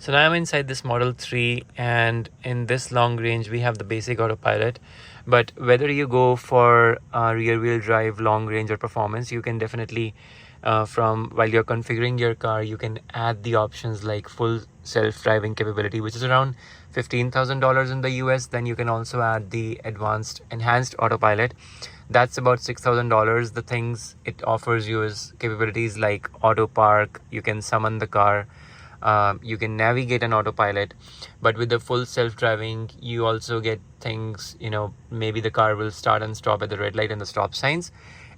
So now I'm inside this Model 3, and in this long range we have the basic autopilot. But whether you go for rear wheel drive, long range or performance, you can definitely from while you're configuring your car, you can add the options like full self-driving capability, which is around $15,000 in the US. Then you can also add the enhanced autopilot. That's about $6,000. The things it offers you is capabilities like auto park. You can summon the car. You can navigate an autopilot, but with the full self-driving, you also get things, maybe the car will start and stop at the red light and the stop signs.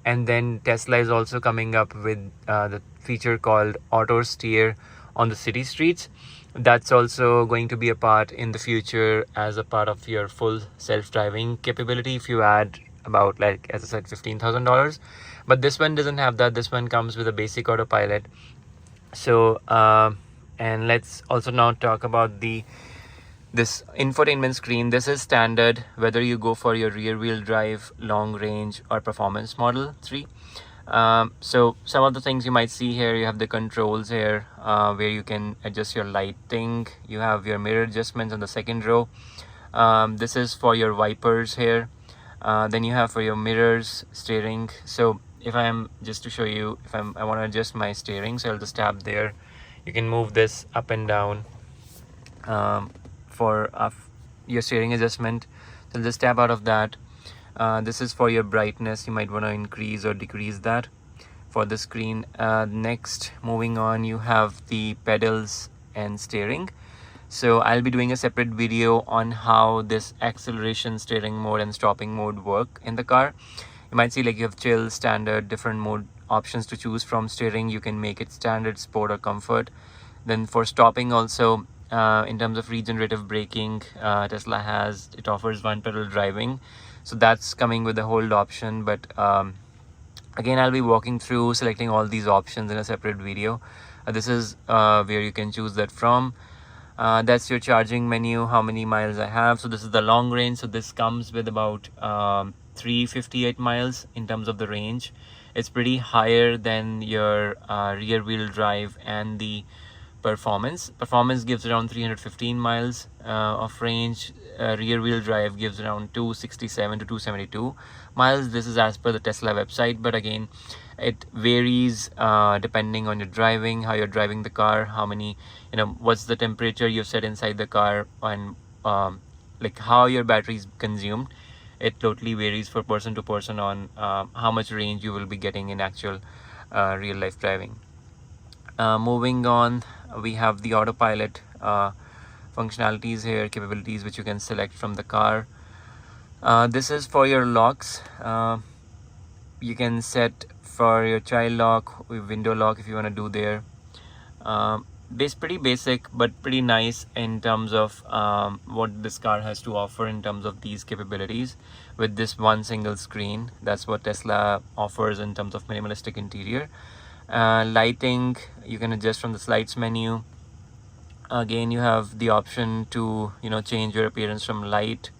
And then Tesla is also coming up with the feature called auto steer on the city streets. That's also going to be a part in the future as a part of your full self-driving capability if you add about, like as I said, $15,000. But this one doesn't have that. This one comes with a basic autopilot. So and let's also now talk about this infotainment screen. This is standard whether you go for your rear wheel drive, long range or performance Model 3. So some of the things you might see here, you have the controls here where you can adjust your lighting. You have your mirror adjustments on the second row. This is for your wipers here. Then you have for your mirrors, steering. So if I am, just to show you, if I want to adjust my steering, so I'll just tap there. You can move this up and down for your steering adjustment. So just tap out of that. This is for your brightness. You might want to increase or decrease that for the screen. Next, moving on, you have the pedals and steering. So I'll be doing a separate video on how this acceleration, steering mode and stopping mode work in the car. You might see like you have chill, standard, different mode options to choose from. Steering, you can make it standard, sport or comfort. Then for stopping also, in terms of regenerative braking, Tesla offers one pedal driving, so that's coming with the hold option. But again, I'll be walking through selecting all these options in a separate video. This is where you can choose that from. That's your charging menu, how many miles I have. So this is the long range, so this comes with about 358 miles in terms of the range. It's pretty higher than your rear wheel drive and the performance. Performance gives around 315 miles of range. Rear wheel drive gives around 267 to 272 miles. This is as per the Tesla website, but again, it varies depending on your driving, how you're driving the car, how many, what's the temperature you've set inside the car, and like how your battery is consumed. It totally varies for person to person on how much range you will be getting in actual real life driving. Moving on, we have the autopilot functionalities here, capabilities which you can select from the car. This is for your locks. You can set for your child lock, window lock if you want to do there. It's pretty basic but pretty nice in terms of what this car has to offer in terms of these capabilities with this one single screen. That's what Tesla offers in terms of minimalistic interior. Lighting, you can adjust from the slides menu. Again, you have the option to change your appearance from light.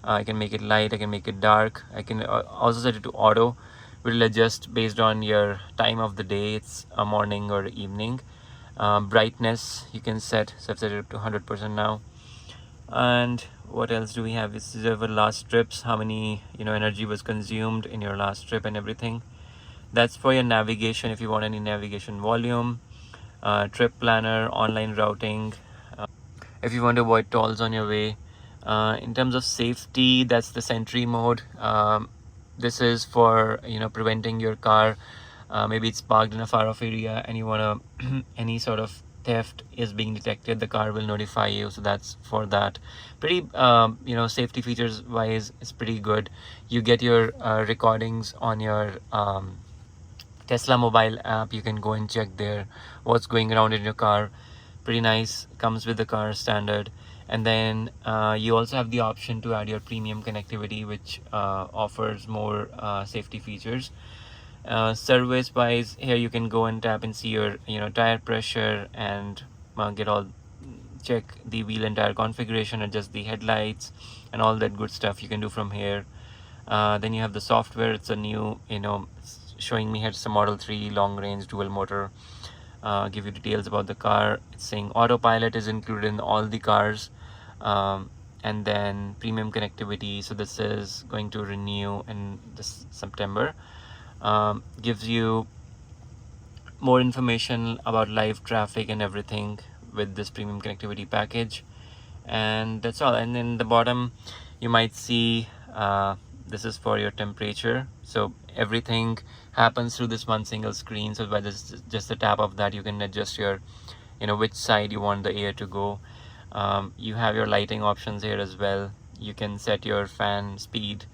I can make it light, I can make it dark. I can also set it to auto. Will adjust based on your time of the day, it's a morning or evening. Brightness you can set, so I've set it up to 100% now. And what else do we have? This is our last trips, how many energy was consumed in your last trip and everything. That's for your navigation if you want any navigation volume. Trip planner, online routing, if you want to avoid tolls on your way. In terms of safety, that's the sentry mode. This is for preventing your car, maybe it's parked in a far off area and you want to any sort of theft is being detected, the car will notify you. So that's for that. Pretty safety features wise, it's pretty good. You get your recordings on your Tesla mobile app. You can go and check there what's going around in your car. Pretty nice, comes with the car standard. And then you also have the option to add your premium connectivity, which offers more safety features. Service wise, here you can go and tap and see your tire pressure and check the wheel and tire configuration, adjust the headlights and all that good stuff you can do from here. Then you have the software. It's a new showing me here it's a Model 3 long range dual motor. give you details about the car. It's saying Autopilot is included in all the cars, and then premium connectivity. So this is going to renew in this September. Gives you more information about live traffic and everything with this premium connectivity package, and that's all. And in the bottom you might see this is for your temperature, so everything happens through this one single screen. So by this, just a tap of that, you can adjust your, which side you want the air to go. You have your lighting options here as well. You can set your fan speed.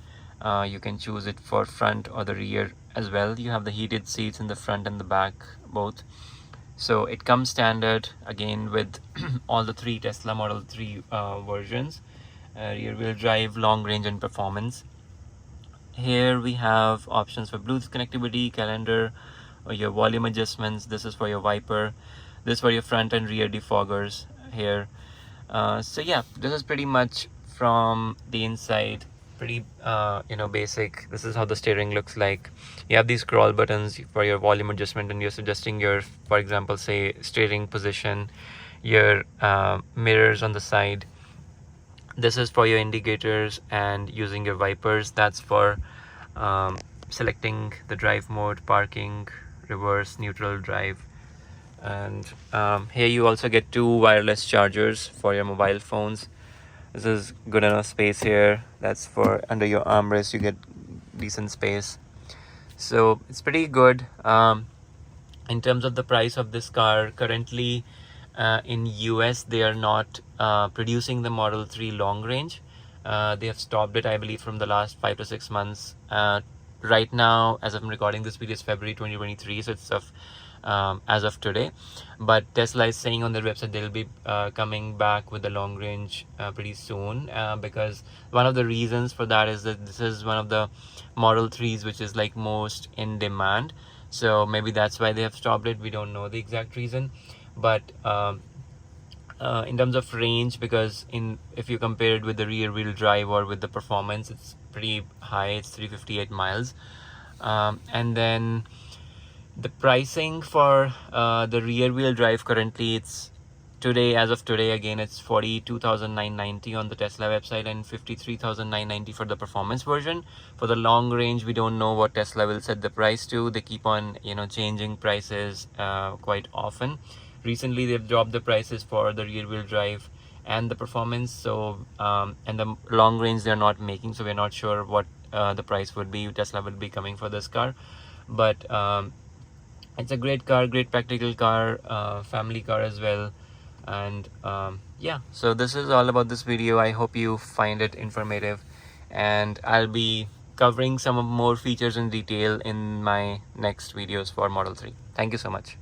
You can choose it for front or the rear as well. You have the heated seats in the front and the back both. So it comes standard again with all the 3 Tesla Model 3 versions, rear wheel drive, long range and performance. Here we have options for Bluetooth connectivity, calendar, or your volume adjustments. This is for your wiper. This for your front and rear defoggers here. So yeah, this is pretty much from the inside. Pretty basic. This is how the steering looks like. You have these scroll buttons for your volume adjustment, and you're suggesting your, for example, say steering position, your mirrors on the side. This is for your indicators and using your wipers. That's for selecting the drive mode, parking, reverse, neutral, drive. And here you also get 2 wireless chargers for your mobile phones. This is good enough space here. That's for under your armrest, you get decent space. So it's pretty good. In terms of the price of this car, currently in US they are not producing the Model 3 long range. They have stopped it, I believe, from the last 5 to 6 months. Right now, as I'm recording this video, is February 2023, so it's as of today. But Tesla is saying on their website they'll be coming back with the long range pretty soon, because one of the reasons for that is that this is one of the Model 3s which is like most in demand. So maybe that's why they have stopped it. We don't know the exact reason, but in terms of range, because if you compare it with the rear wheel drive or with the performance, it's pretty high. It's 358 miles. And then the pricing for the rear wheel drive, currently it's as of today again, it's 42,990 on the Tesla website and 53,990 for the performance version. For the long range, we don't know what Tesla will set the price to. They keep on changing prices quite often. Recently they've dropped the prices for the rear wheel drive and the performance, so and the long range they're not making, so we're not sure what the price would be Tesla will be coming for this car. But it's a great car, great practical car, family car as well. And yeah, so this is all about this video. I hope you find it informative, and I'll be covering some more features in detail in my next videos for Model 3. Thank you so much.